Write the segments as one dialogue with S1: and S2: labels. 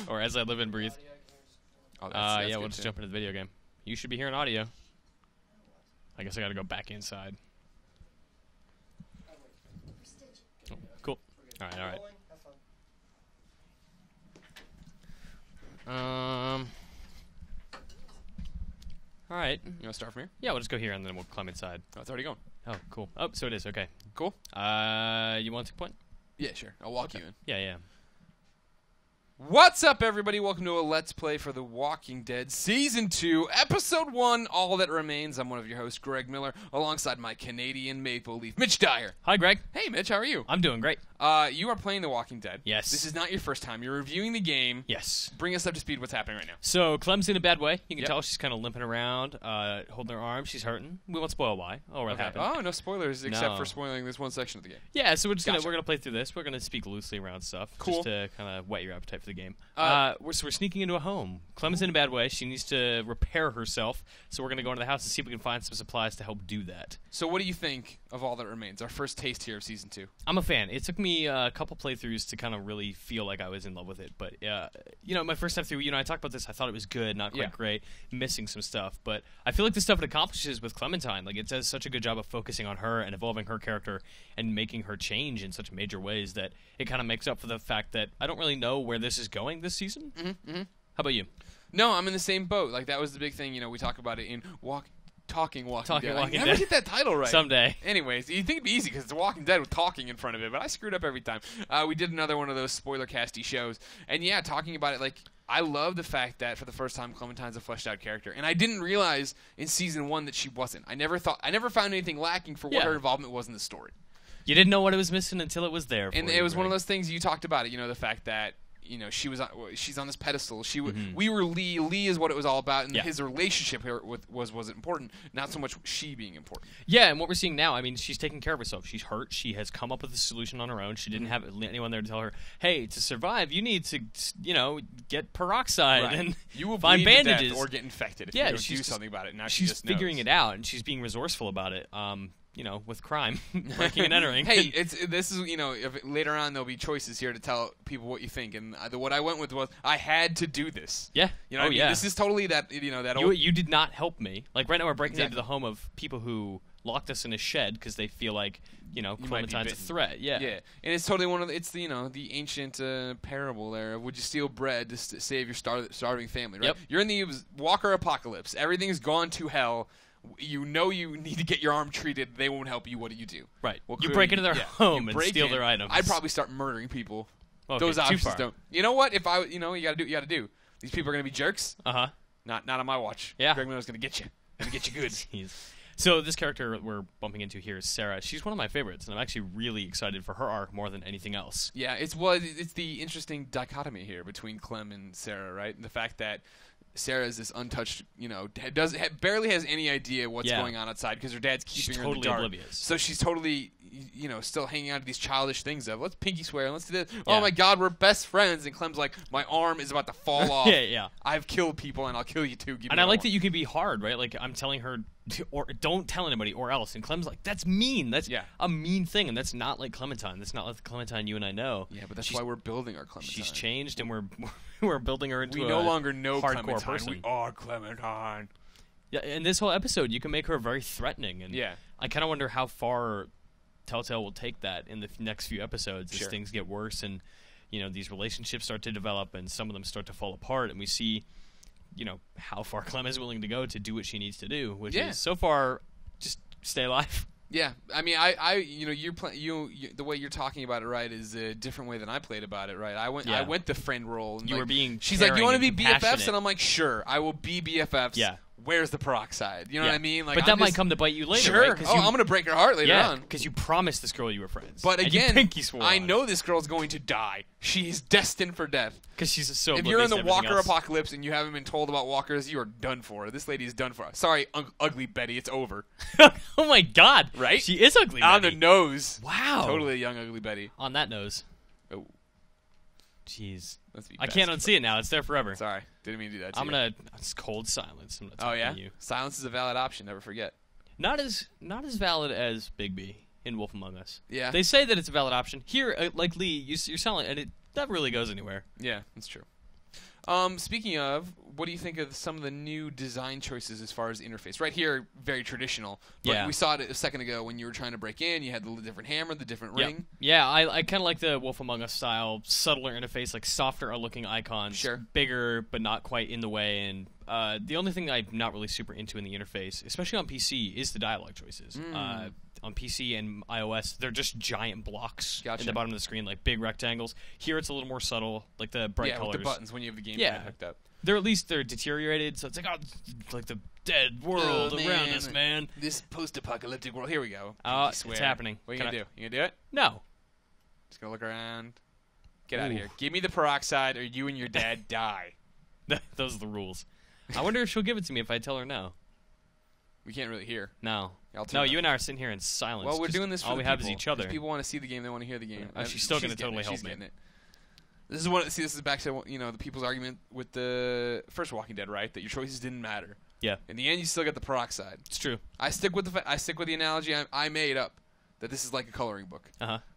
S1: Or As I Live and Breathe.
S2: Oh, that's
S1: yeah, we'll just jump into the video game. You should be hearing audio. I guess I gotta go back inside. Oh, cool. Alright, alright. Alright.
S2: You want to start from here?
S1: Yeah, we'll just go here and then we'll climb inside.
S2: Oh, it's already going.
S1: Oh, cool. Oh, so it is. Okay.
S2: Cool.
S1: You want to point?
S2: Yeah, sure. I'll walk you in.
S1: Yeah, yeah.
S2: What's up, everybody? Welcome to a Let's Play for The Walking Dead Season 2, Episode 1, All That Remains. I'm one of your hosts, Greg Miller, alongside my Canadian Maple Leaf, Mitch Dyer.
S1: Hi, Greg.
S2: Hey, Mitch, how are you?
S1: I'm doing great.
S2: You are playing The Walking Dead.
S1: Yes.
S2: This is not your first time. You're reviewing the game.
S1: Yes.
S2: Bring us up to speed what's happening right now.
S1: So, Clem's in a bad way. You can
S2: Yep.
S1: tell she's kind of limping around, holding her arm. She's hurting. We won't spoil why. Oh, what happened.
S2: Oh, no spoilers except
S1: No.
S2: for spoiling this one section of the game.
S1: Yeah, so we're just
S2: Gotcha.
S1: we're gonna play through this. We're gonna speak loosely around stuff,
S2: Cool.
S1: just to kind of whet your appetite for the game. We're sneaking into a home. Clem's in a bad way. She needs to repair herself. So we're gonna go into the house and see if we can find some supplies to help do that.
S2: So what do you think of All That Remains? Our first taste here of Season 2.
S1: I'm a fan. It took me a couple playthroughs to kind of really feel like I was in love with it. But, my first time through, I talked about this. I thought it was good, not quite great, missing some stuff. But I feel like the stuff it accomplishes with Clementine, like it does such a good job of focusing on her and evolving her character and making her change in such major ways that it kind of makes up for the fact that I don't really know where this is going this season.
S2: Mm-hmm.
S1: How about you?
S2: No, I'm in the same boat. Like, that was the big thing. We talk about it in Talking Walking Dead.
S1: Walking
S2: I never
S1: Dead.
S2: get that title right.
S1: Someday.
S2: Anyways, you'd think it'd be easy because it's Walking Dead with talking in front of it, but I screwed up every time. We did another one of those spoiler-casty shows. And yeah, talking about it, like, I love the fact that for the first time, Clementine's a fleshed-out character. And I didn't realize in Season 1 that she wasn't. I never found anything lacking for what her involvement was in the story.
S1: You didn't know what it was missing until it was there.
S2: And it was one of those things you talked about it, the fact that she's on this pedestal. We were Lee. Lee is what it was all about, and his relationship here was important, not so much she being important.
S1: Yeah, and what we're seeing now, I mean, she's taking care of herself. She's hurt. She has come up with a solution on her own. She didn't have anyone there to tell her, hey, to survive, you need to, get peroxide and
S2: you will
S1: find
S2: bleed to
S1: bandages
S2: death or get infected if
S1: yeah,
S2: you don't
S1: she's
S2: do something about it. Now
S1: she's
S2: just
S1: figuring
S2: knows.
S1: it out, and she's being resourceful about it. With crime, breaking and entering.
S2: Hey, this is if later on there'll be choices here to tell people what you think, and what I went with was I had to do this.
S1: Yeah,
S2: what I mean? This is totally that that old.
S1: You did not help me. Like right now, we're breaking into the home of people who locked us in a shed because they feel like Clementine's a threat. Yeah,
S2: yeah, and it's totally one of the ancient parable there. Would you steal bread to save your starving family? Right?
S1: Yep.
S2: You're in the Walker apocalypse. Everything's gone to hell. You need to get your arm treated. They won't help you. What do?
S1: Right.
S2: Well,
S1: you break into their home and steal their items.
S2: I'd probably start murdering people.
S1: Okay,
S2: those options
S1: far.
S2: don't. You know what? If I, you got to do. These people are gonna be jerks. Not on my watch.
S1: Yeah.
S2: Greg Miller's gonna get you. Gonna get you good.
S1: So this character we're bumping into here is Sarah. She's one of my favorites, and I'm actually really excited for her arc more than anything else.
S2: Yeah, it's the interesting dichotomy here between Clem and Sarah, right? The fact that Sarah is this untouched, barely has any idea what's going on outside because her dad's keeping her in the dark.
S1: Oblivious.
S2: So she's totally, still hanging on to these childish things of let's pinky swear and let's do this. Oh my God, we're best friends. And Clem's like, my arm is about to fall off.
S1: Yeah.
S2: I've killed people and I'll kill you too.
S1: And I like that you can be hard, right? Like I'm telling her, or don't tell anybody, or else. And Clem's like, that's mean. That's a mean thing, and that's not like Clementine. That's not like the Clementine you and I know.
S2: Yeah, but that's why we're building our Clementine.
S1: She's changed, and we're building her into
S2: we no longer know
S1: hardcore
S2: Clementine.
S1: person.
S2: We are Clementine.
S1: Yeah, in this whole episode, you can make her very threatening, and I kind of wonder how far Telltale will take that in the next few episodes as things get worse, and these relationships start to develop, and some of them start to fall apart, and we see how far Clem is willing to go to do what she needs to do, which is so far just stay alive.
S2: Yeah, I mean, the way you're talking about it, right, is a different way than I played about it, right? I went the friend role. And
S1: you were being.
S2: She's like, you want to be BFFs,
S1: and
S2: I'm like, sure, I will be BFFs.
S1: Yeah.
S2: Where's the peroxide? You know what I mean? Like,
S1: but that might come to bite you later.
S2: Sure.
S1: Right?
S2: I'm going to break her heart later on.
S1: Because you promised this girl you were friends.
S2: But again,
S1: pinky swore
S2: I know this girl's going to die. She's destined for death.
S1: Because she's so.
S2: If you're in the Walker apocalypse and you haven't been told about walkers, you are done for. This lady is done for. Sorry, ugly Betty, it's over.
S1: Oh my God!
S2: Right?
S1: She is ugly.
S2: On
S1: Betty.
S2: the nose.
S1: Wow.
S2: Totally a young ugly Betty.
S1: On that nose.
S2: Oh.
S1: Jeez. I can't unsee it now. It's there forever.
S2: Sorry. Didn't mean to do that to you.
S1: It's cold silence. I'm not
S2: talking
S1: to you.
S2: Silence is a valid option. Never forget.
S1: Not as valid as Bigby in Wolf Among Us.
S2: Yeah.
S1: They say that it's a valid option. Here, like Lee, you're selling, and that really goes anywhere.
S2: Yeah, that's true. Speaking of, what do you think of some of the new design choices as far as interface? Right here, very traditional. But we saw it a second ago when you were trying to break in. You had the different hammer, the different ring.
S1: Yeah, I kind of like the Wolf Among Us style, subtler interface, like softer looking icons.
S2: Sure.
S1: Bigger, but not quite in the way. And the only thing I'm not really super into in the interface, especially on PC, is the dialogue choices. On PC and iOS, they're just giant blocks in the bottom of the screen, like big rectangles. Here, it's a little more subtle, like the bright colors.
S2: With the buttons when you have the game hooked up.
S1: They're deteriorated, so it's like, like the dead world around us, man.
S2: This post-apocalyptic world. Here we go.
S1: It's happening.
S2: What are you going to do? You going to do it?
S1: No.
S2: Just going to look around. Get out of here. Give me the peroxide or you and your dad die.
S1: Those are the rules. I wonder if she'll give it to me if I tell her no.
S2: We can't really hear.
S1: No. No, you and I are sitting here in silence.
S2: Well, we're doing this for
S1: all
S2: the
S1: we
S2: people.
S1: have is each other.
S2: If people want to see the game, they want to hear the game.
S1: She's still going to totally help me.
S2: It. This is this is back to the people's argument with the first Walking Dead, right? That your choices didn't matter.
S1: Yeah.
S2: In the end, you still get the peroxide.
S1: It's true.
S2: I stick with the analogy I made up that this is like a coloring book.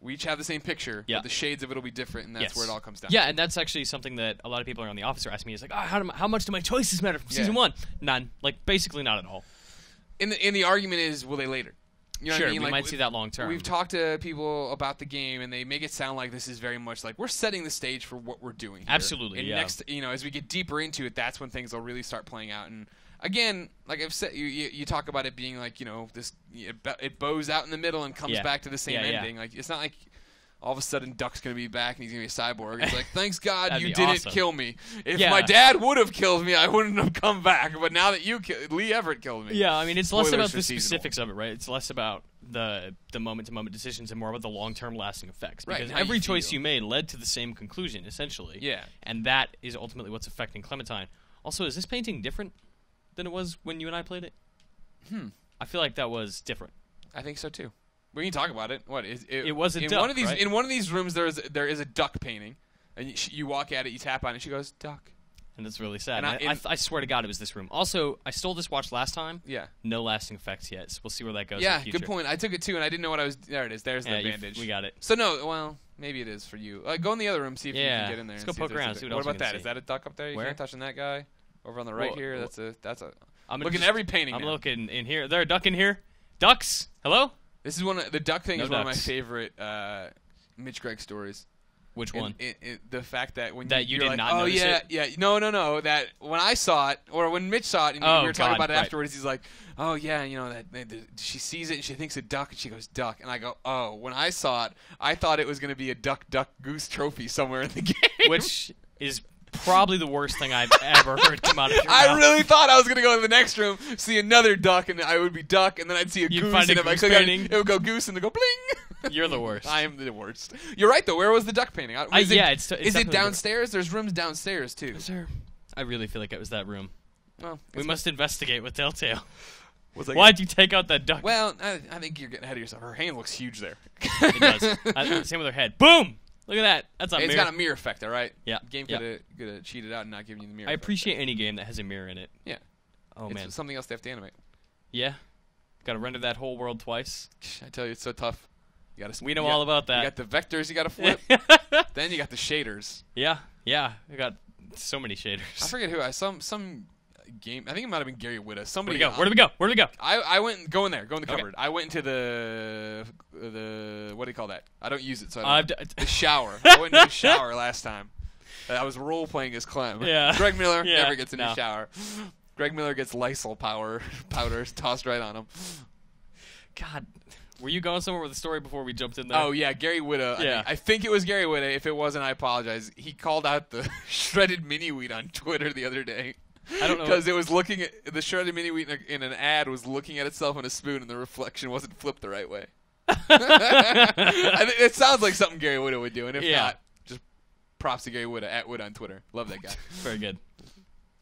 S2: We each have the same picture, but the shades of it will be different, and that's where it all comes down.
S1: Yeah, and that's actually something that a lot of people around the office are asking me. It's like, how much do my choices matter from season 1? None. Like, basically not at all.
S2: In the argument is, will they later? You know
S1: sure,
S2: what I mean?
S1: We might see that long term.
S2: We've talked to people about the game, and they make it sound like this is very much like we're setting the stage for what we're doing here.
S1: Absolutely,
S2: and next, as we get deeper into it, that's when things will really start playing out. And again, like I've said, you talk about it being like it bows out in the middle and comes back to the same ending. Like it's not like all of a sudden Duck's going to be back and he's going to be a cyborg. It's like, thanks God you didn't kill me. If my dad would have killed me, I wouldn't have come back. But now that Lee Everett killed me.
S1: Yeah, I mean, it's less about the specifics of it, right? It's less about the moment-to-moment decisions and more about the long-term lasting effects. Because every choice you made led to the same conclusion, essentially.
S2: Yeah.
S1: And that is ultimately what's affecting Clementine. Also, is this painting different than it was when you and I played it? I feel like that was different.
S2: I think so, too. We can talk about it. What is it?
S1: It was a duck,
S2: one of these.
S1: right?
S2: In one of these rooms, there is a duck painting, and you walk at it, you tap on it, and she goes duck,
S1: and it's really sad.
S2: And
S1: I swear to God, it was this room. Also, I stole this watch last time.
S2: Yeah.
S1: No lasting effects yet. So we'll see where that goes.
S2: Yeah,
S1: in the future.
S2: good point. I took it too, and I didn't know what I was. There it is. There's the bandage.
S1: We got it.
S2: So no, well, maybe it is for you. Go in the other room, see if you can get in there.
S1: Let's go poke around. See what
S2: else about that? Is that a duck up there? You can't touch that guy over on the right here. That's a. I'm looking at every painting.
S1: I'm looking in here. Is there a duck in here? Ducks. Hello.
S2: This is the duck thing is one of my favorite Mitch Gregg stories.
S1: Which one?
S2: The fact that when
S1: you did
S2: like,
S1: not notice it?
S2: Yeah, no. That when I saw it, or when Mitch saw it, and we were talking about it afterwards, he's like, oh yeah, that she sees it and she thinks a duck, and she goes duck, and I go, oh, when I saw it, I thought it was going to be a duck, goose trophy somewhere in the game,
S1: which is probably the worst thing I've ever heard come out of your mouth.
S2: I really thought I was going to go to the next room, see another duck, and I would be duck, and then I'd see a goose, and if I click on it would go goose, and it would go bling.
S1: You're the worst.
S2: I am the worst. You're right, though. Where was the duck painting?
S1: Is
S2: it downstairs? There's rooms downstairs, too.
S1: Sir, I really feel like it was that room.
S2: Well,
S1: we must investigate with Telltale. Why'd you take out that duck?
S2: Well, I think you're getting ahead of yourself. Her hand looks huge there.
S1: It does. Same with her head. Boom! Look at that. That's a mirror.
S2: It's got a mirror effect, all right?
S1: Yeah.
S2: The game could have cheated out and not given you the mirror
S1: I appreciate any game that has a mirror in it.
S2: Yeah.
S1: Oh, man.
S2: It's something else they have to animate.
S1: Yeah. Got to render that whole world twice.
S2: I tell you, it's so tough.
S1: We know all about that.
S2: You got the vectors you got to flip. Then you got the shaders.
S1: Yeah. We got so many shaders.
S2: I forget who. Some game. I think it might have been Gary Whitta. Somebody.
S1: Where do we go?
S2: I went. Go in there. Go in the cupboard. I went into the what do you call that? I don't use it. So the shower. I went into the shower last time. I was role playing as Clem.
S1: Yeah.
S2: Greg Miller never gets in the shower. Greg Miller gets Lysol powder tossed right on him.
S1: God. Were you going somewhere with the story before we jumped in there?
S2: Oh, yeah, Gary Whitta.
S1: Yeah.
S2: I think it was Gary Whitta. If it wasn't, I apologize. He called out the shredded mini wheat on Twitter the other day.
S1: I don't know.
S2: Because it was looking at the shredded mini wheat in an ad was looking at itself in a spoon and the reflection wasn't flipped the right way. It sounds like something Gary Whitta would do, and if not, just props to Gary Whitta at Whitta on Twitter. Love that guy.
S1: Very good.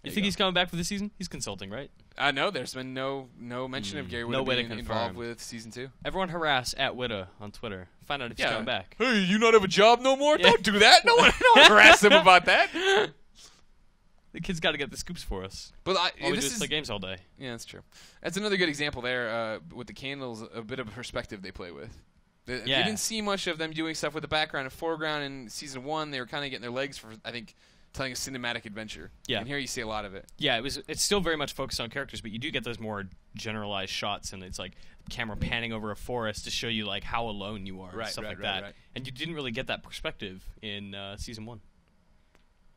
S1: You think he's coming back for this season? He's consulting, right?
S2: No, there's been no mention of Gary Whitta being involved with season 2.
S1: Everyone harass at Whitta on Twitter. Find out if he's coming back.
S2: Hey, you not have a job no more? Yeah. Don't do that. No one harass him about that.
S1: The kid's got to get the scoops for us.
S2: But
S1: all we do is play games all day.
S2: Yeah, that's true. That's another good example there with the candles, a bit of a perspective they play with. You didn't see much of them doing stuff with the background and foreground in season 1. They were kind of getting their legs for, I think, telling a cinematic adventure.
S1: Yeah.
S2: And here you see a lot of it.
S1: Yeah, it's still very much focused on characters, but you do get those more generalized shots, and it's like camera panning over a forest to show you like how alone you are, and stuff like that.
S2: Right.
S1: And you didn't really get that perspective in season 1.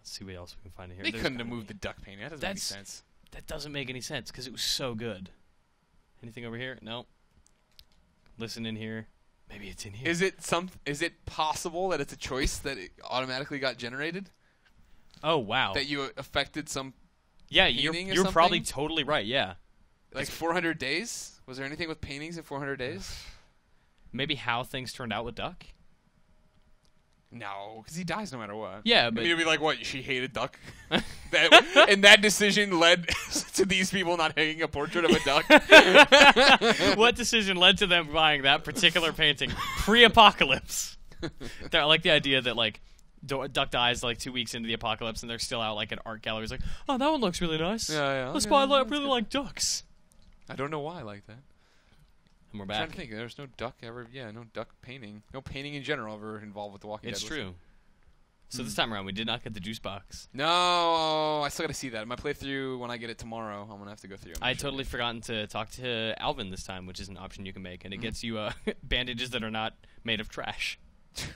S1: Let's see what else we can find in here.
S2: They couldn't have moved the duck painting. That doesn't make any sense.
S1: That doesn't make any sense because it was so good. Anything over here? No. Listen in here. Maybe it's in here.
S2: Is it possible that it's a choice that it automatically got generated?
S1: Oh wow!
S2: That you affected some.
S1: Yeah, you're probably totally right. Yeah.
S2: Like 400 days? Was there anything with paintings in 400 days?
S1: Maybe how things turned out with Duck.
S2: No, because he dies no matter what.
S1: Yeah, but
S2: you'd be like, what? She hated Duck, and that decision led to these people not hanging a portrait of a duck.
S1: What decision led to them buying that particular painting pre-apocalypse? I like the idea that like Duck dies like 2 weeks into the apocalypse, and they're still out like at art galleries, like, oh, that one looks really nice.
S2: Yeah.
S1: Let's buy. I really like ducks.
S2: I don't know why I like that.
S1: And we're
S2: I'm
S1: back.
S2: trying to think. There's no duck ever. Yeah, no duck painting. No painting in general ever involved with The Walking Dead.
S1: It's true. So this time around, we did not get the juice box.
S2: No, I still got to see that. In my playthrough, when I get it tomorrow, I'm going to have to go through it.
S1: I totally forgotten to talk to Alvin this time, which is an option you can make, and it gets you bandages that are not made of trash.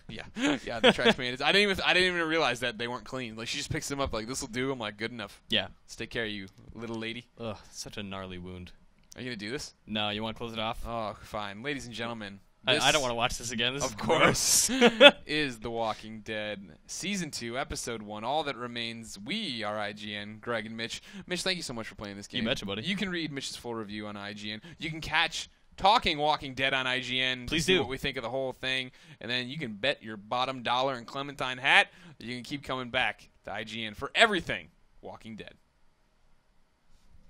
S2: Yeah, the trash bandages. I didn't even realize that they weren't clean. Like, she just picks them up, like, this will do. I'm like, good enough.
S1: Yeah.
S2: Let's take care of you, little lady.
S1: Ugh, such a gnarly wound.
S2: Are you going to do this?
S1: No, you want to close it off?
S2: Oh, fine. Ladies and gentlemen.
S1: I don't want to watch this again. This
S2: of
S1: is
S2: course, is The Walking Dead Season 2, Episode 1. All that remains. We are IGN, Greg and Mitch. Mitch, thank you so much for playing this game.
S1: You betcha, buddy.
S2: You can read Mitch's full review on IGN. You can catch Talking Walking Dead on IGN.
S1: Please
S2: see
S1: do.
S2: what we think of the whole thing. And then you can bet your bottom dollar and Clementine hat that you can keep coming back to IGN for everything Walking Dead.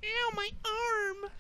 S2: Ow, my arm.